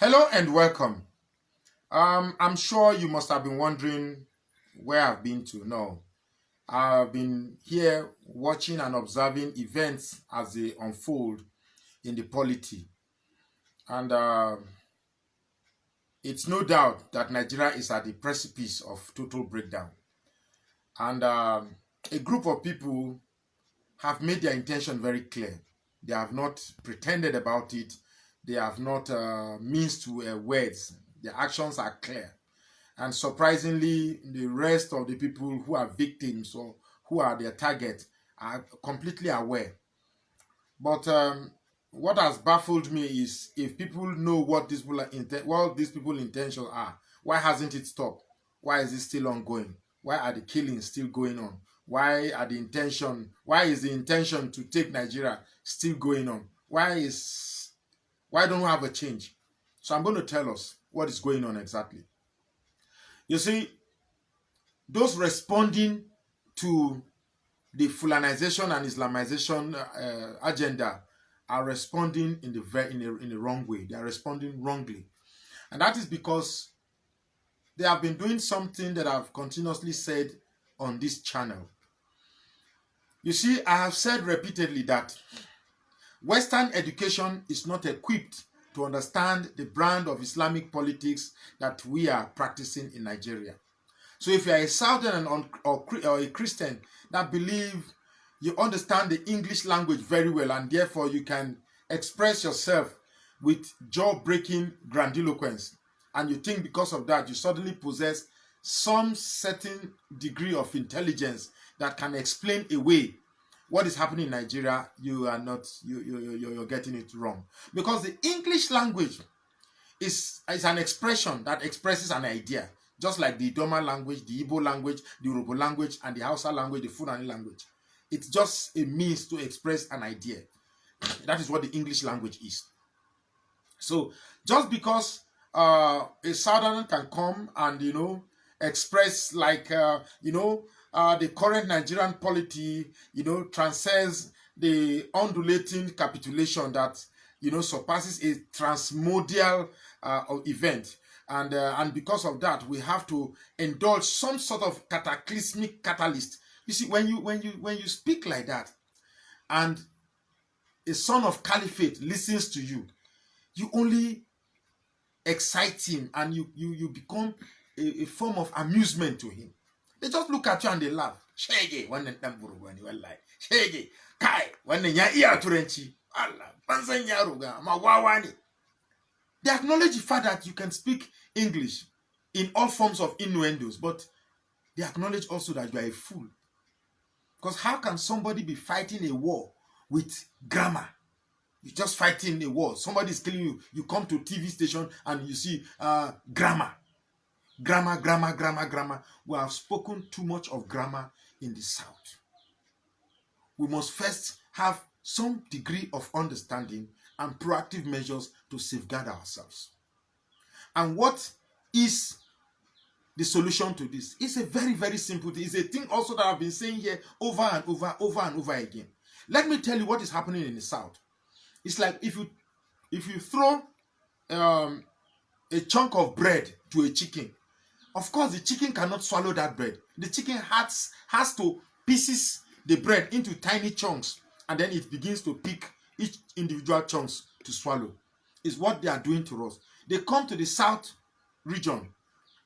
Hello and welcome. I'm sure you must have been wondering where I've been to. No, I've been here watching and observing events as they unfold in the polity. And it's no doubt that Nigeria is at the precipice of total breakdown. And a group of people have made their intention very clear. They have not pretended about it. They have not minced words. Their actions are clear. And surprisingly, the rest of the people who are victims or who are their target are completely aware. But what has baffled me is if people know what these people intentions are, why hasn't it stopped? Why is it still ongoing? Why are the killings still going on? Why is the intention to take Nigeria still going on? Why don't we have a change? So I'm going to tell us what is going on exactly. You see, those responding to the Fulanization and Islamization agenda are responding in the wrong way. They are responding wrongly. And that is because they have been doing something that I've continuously said on this channel. You see, I have said repeatedly that Western education is not equipped to understand the brand of Islamic politics that we are practicing in Nigeria. So if you are a Southern or a Christian that believe you understand the English language very well and therefore you can express yourself with jaw-breaking grandiloquence, and you think because of that you suddenly possess some certain degree of intelligence that can explain away what is happening in Nigeria, you're getting it wrong. Because the English language is an expression that expresses an idea. Just like the Idoma language, the Igbo language, the Yoruba language, and the Hausa language, the Fulani language. It's just a means to express an idea. That is what the English language is. So just because a Southerner can come and, express like, the current Nigerian polity, transcends the undulating capitulation that, surpasses a transmodal event. And because of that, we have to indulge some sort of cataclysmic catalyst. You see, when you speak like that, and a son of caliphate listens to you, you only excite him, and you become a form of amusement to him. They just look at you and they laugh. Shege, when the tamburu when you lie. Shege, kai, when the ya turenchi. Allah, bansan yaruga, mawawani. They acknowledge the fact that you can speak English in all forms of innuendos, but they acknowledge also that you are a fool. Because how can somebody be fighting a war with grammar? You're just fighting a war. Somebody is killing you. You come to a TV station and you see grammar. Grammar. We have spoken too much of grammar in the South. We must first have some degree of understanding and proactive measures to safeguard ourselves. And what is the solution to this? It's a very, very simple thing. It's a thing also that I've been saying here over and over again. Let me tell you what is happening in the South. It's like if you throw a chunk of bread to a chicken, of course the chicken cannot swallow that bread. The chicken has to pieces the bread into tiny chunks, and then it begins to pick each individual chunks to swallow. Is what they are doing to us. They come to the South region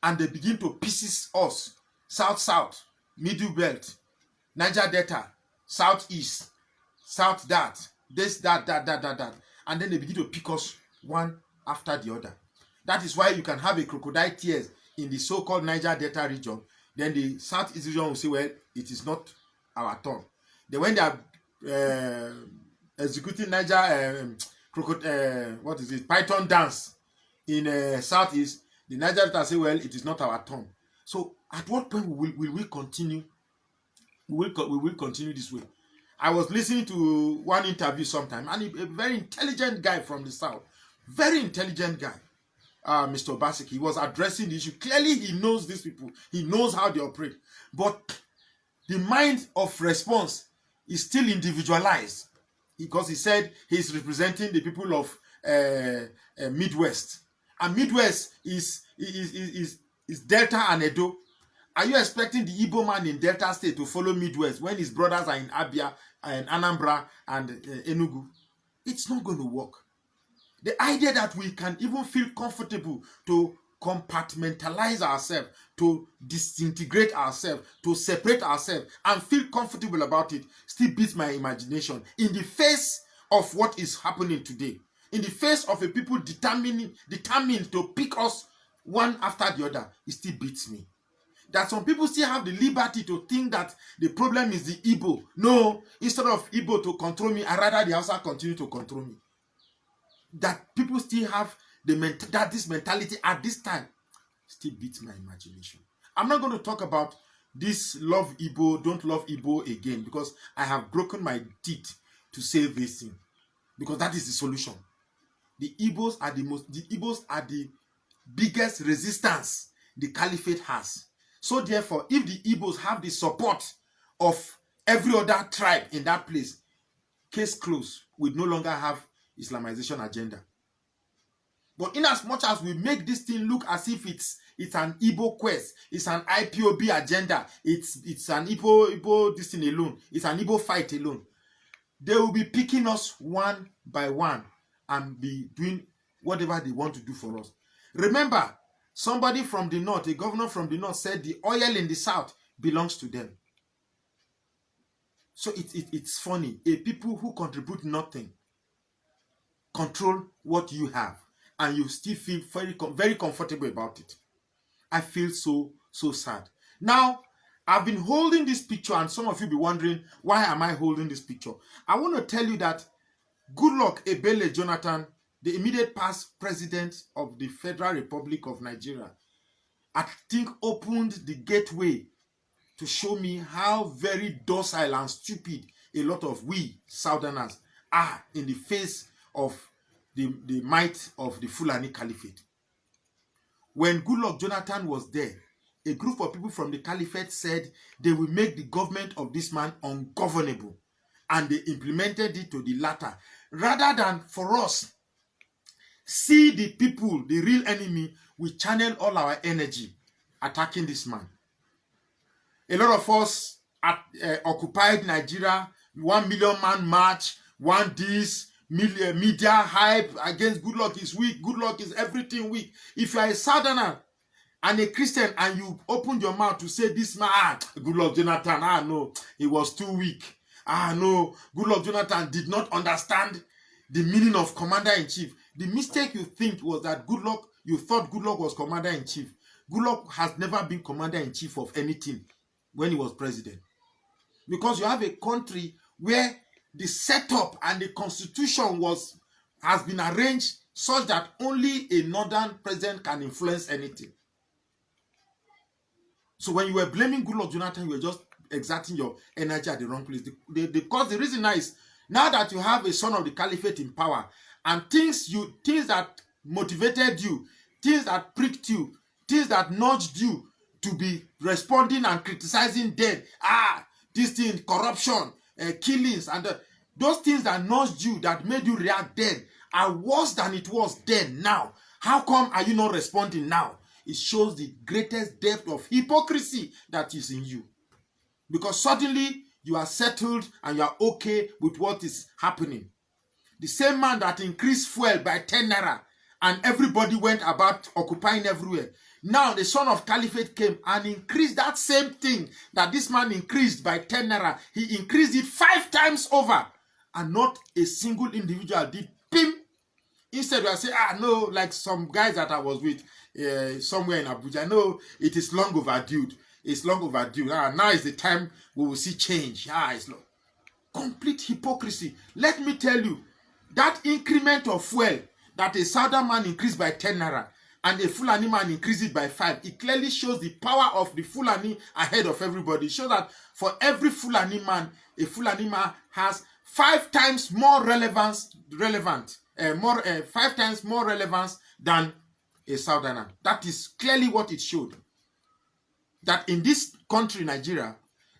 and they begin to pieces us. South, Middle Belt, Niger Delta, Southeast, South that, this, that. And then they begin to pick us one after the other. That is why you can have a crocodile tears in the so-called Niger Delta region. Then the Southeast region will say, well, it is not our turn. Then when they are executing Niger Python dance in Southeast, the Niger Delta say, well, it is not our turn. So at what point will we continue? We will continue this way. I was listening to one interview sometime, and a very intelligent guy from the South, very intelligent guy, Mr. Obaseki, he was addressing the issue. Clearly, he knows these people. He knows how they operate. But the mind of response is still individualized, because he said he's representing the people of Midwest. and Midwest is Delta and Edo. Are you expecting the Igbo man in Delta State to follow Midwest when his brothers are in Abia and Anambra and Enugu? It's not going to work. The idea that we can even feel comfortable to compartmentalize ourselves, to disintegrate ourselves, to separate ourselves, and feel comfortable about it still beats my imagination in the face of what is happening today. In the face of a people determined to pick us one after the other, it still beats me. That some people still have the liberty to think that the problem is the Igbo. No, instead of Igbo to control me, I rather the Hausa continue to control me. That people still have this mentality at this time still beats my imagination. I'm not going to talk about this love Igbo, don't love Igbo again, because I have broken my teeth to say this thing, because that is the solution. The Igbos are the biggest resistance the caliphate has. So therefore, if the Igbos have the support of every other tribe in that place, case closed, we no longer have Islamization agenda. But in as much as we make this thing look as if it's an Igbo quest, it's an IPOB agenda, it's an Igbo this thing alone, it's an Igbo fight alone, they will be picking us one by one and be doing whatever they want to do for us. Remember, somebody from the north, a governor from the north, said the oil in the south belongs to them. So it's funny. A people who contribute nothing control what you have, and you still feel very comfortable about it. I feel so sad. Now, I've been holding this picture, and some of you be wondering, why am I holding this picture? I want to tell you that Goodluck Ebele Jonathan, the immediate past president of the Federal Republic of Nigeria, I think opened the gateway to show me how very docile and stupid a lot of we Southerners are in the face of the might of the Fulani Caliphate. When Goodluck Jonathan was there, a group of people from the Caliphate said they will make the government of this man ungovernable, and they implemented it to the latter. Rather than for us see the people, the real enemy, we channel all our energy attacking this man. A lot of us occupied Nigeria, 1 million man march, media hype against Goodluck is weak, Goodluck is everything weak. If you are a Southerner and a Christian and you open your mouth to say this man, Goodluck Jonathan, no, he was too weak. No, Goodluck Jonathan did not understand the meaning of commander-in-chief. The mistake you think was that you thought Goodluck was commander-in-chief. Goodluck has never been commander-in-chief of anything when he was president. Because you have a country where the setup and the constitution has been arranged such that only a northern president can influence anything. So when you were blaming Goodluck Jonathan, you were just exerting your energy at the wrong place. Because the reason is, now that you have a son of the caliphate in power, and things that motivated you, things that pricked you, things that nudged you to be responding and criticizing them, this thing, corruption, killings, and those things that nudged you, that made you react then, are worse than it was then now. How come are you not responding now? It shows the greatest depth of hypocrisy that is in you. Because suddenly you are settled and you are okay with what is happening. The same man that increased fuel by 10 naira and everybody went about occupying everywhere. Now the son of Caliphate came and increased that same thing that this man increased by 10 naira. He increased it 5 times over, and not a single individual did pim. Instead, we are saying, no, like some guys that I was with somewhere in Abuja, no, it is long overdue. It's long overdue. Now is the time we will see change. It's long. Complete hypocrisy. Let me tell you, that increment of fuel that a Southern man increased by 10 naira and a Fulani man increased it by 5, it clearly shows the power of the Fulani ahead of everybody. It shows that for every Fulani man, a Fulani man has 5 times more relevance than a Southerner. That is clearly what it showed. That in this country, Nigeria,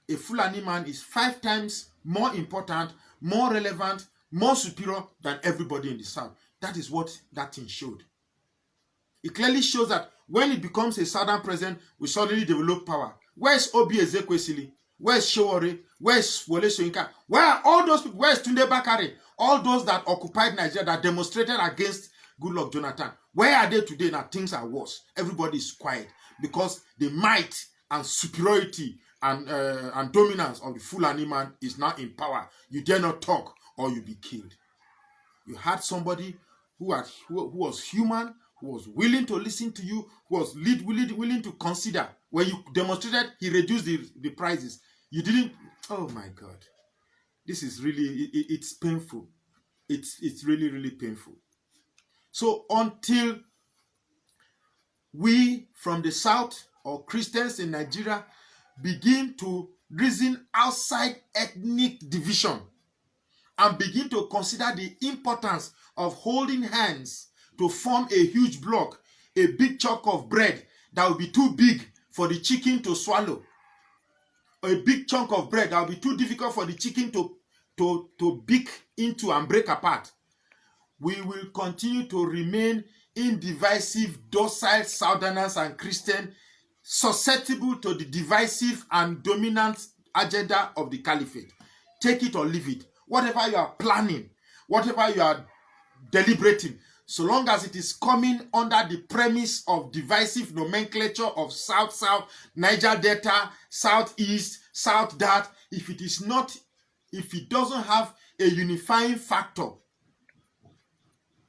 a Fulani man is 5 times more important, more relevant, more superior than everybody in the South. That is what that thing showed. It clearly shows that when it becomes a southern president, we suddenly develop power. Where's Obi Ezekwesili? Where's Showore? Where's Wole Soyinka? Where are all those people? Where's Tunde Bakare? All those that occupied Nigeria, that demonstrated against Goodluck Jonathan. Where are they today? Now things are worse. Everybody is quiet because the might and superiority and dominance of the Fulani man is now in power. You dare not talk or you'll be killed. You had somebody who was human, who was willing to listen to you, who was willing to consider. When you demonstrated, he reduced the prices. You didn't. Oh my God. This is really, it's painful. It's really, really painful. So until we from the South or Christians in Nigeria begin to reason outside ethnic division and begin to consider the importance of holding hands to form a huge block, a big chunk of bread that will be too big for the chicken to swallow, a big chunk of bread that will be too difficult for the chicken to beak into and break apart, we will continue to remain indivisive, docile Southerners and Christians, susceptible to the divisive and dominant agenda of the caliphate. Take it or leave it. Whatever you are planning, whatever you are deliberating, so long as it is coming under the premise of divisive nomenclature of South-South, Niger Delta, Southeast, South that, if it doesn't have a unifying factor,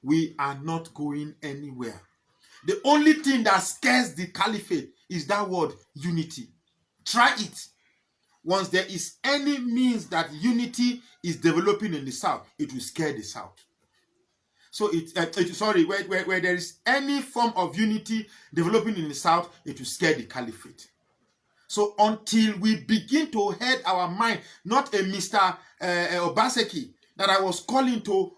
we are not going anywhere. The only thing that scares the caliphate is that word, unity. Try it. Once there is any means that unity is developing in the South, it will scare the South. So where there is any form of unity developing in the South, it will scare the caliphate. So until we begin to head our mind, not a Mr. Obaseki that I was calling to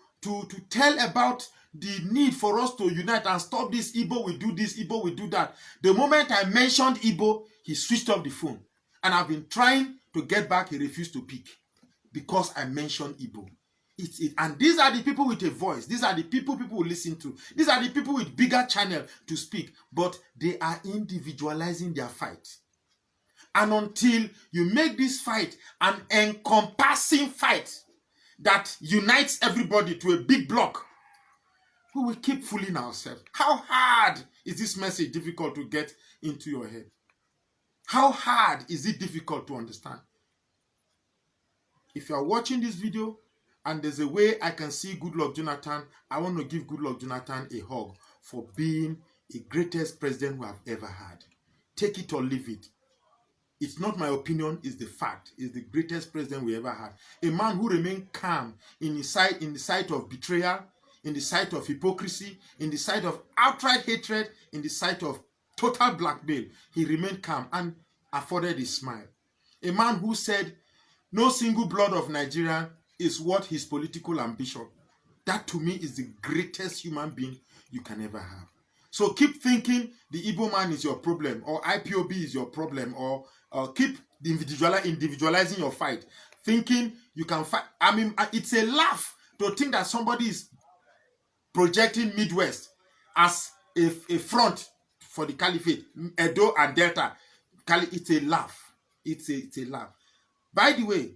tell about the need for us to unite and stop this Igbo, we do this, Igbo, we do that. The moment I mentioned Igbo, he switched off the phone. And I've been trying to get back, he refused to pick because I mentioned Igbo. And these are the people with a voice. These are the people will listen to. These are the people with bigger channel to speak. But they are individualizing their fight. And until you make this fight an encompassing fight that unites everybody to a big block, we will keep fooling ourselves. How hard is this message difficult to get into your head? How hard is it difficult to understand? If you are watching this video and there's a way I can see Goodluck Jonathan, I want to give Goodluck Jonathan a hug for being the greatest president we have ever had. Take it or leave it. It's not my opinion, it's the fact. It's the greatest president we ever had. A man who remained calm in the sight of betrayal, in the sight of hypocrisy, in the sight of outright hatred, in the sight of total blackmail. He remained calm and afforded a smile. A man who said, no single blood of Nigeria is worth his political ambition. That to me is the greatest human being you can ever have. So keep thinking the Igbo man is your problem, or IPOB is your problem, or keep individualizing your fight. Thinking you can fight. I mean, it's a laugh to think that somebody is projecting Midwest as a front for the caliphate, Edo and Delta. It's a laugh. It's a laugh. By the way,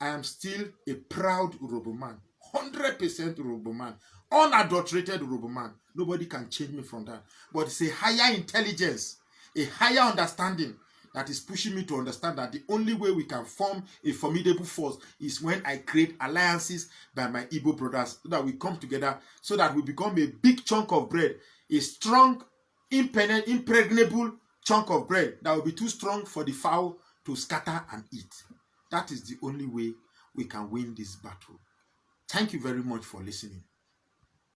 I am still a proud Urobo man. 100% Urobo man. Unadulterated Urobo man. Nobody can change me from that. But it's a higher intelligence, a higher understanding that is pushing me to understand that the only way we can form a formidable force is when I create alliances by my Igbo brothers, so that we come together, so that we become a big chunk of bread, a strong, impregnable chunk of bread that will be too strong for the fowl to scatter and eat. That is the only way we can win this battle. Thank you very much for listening.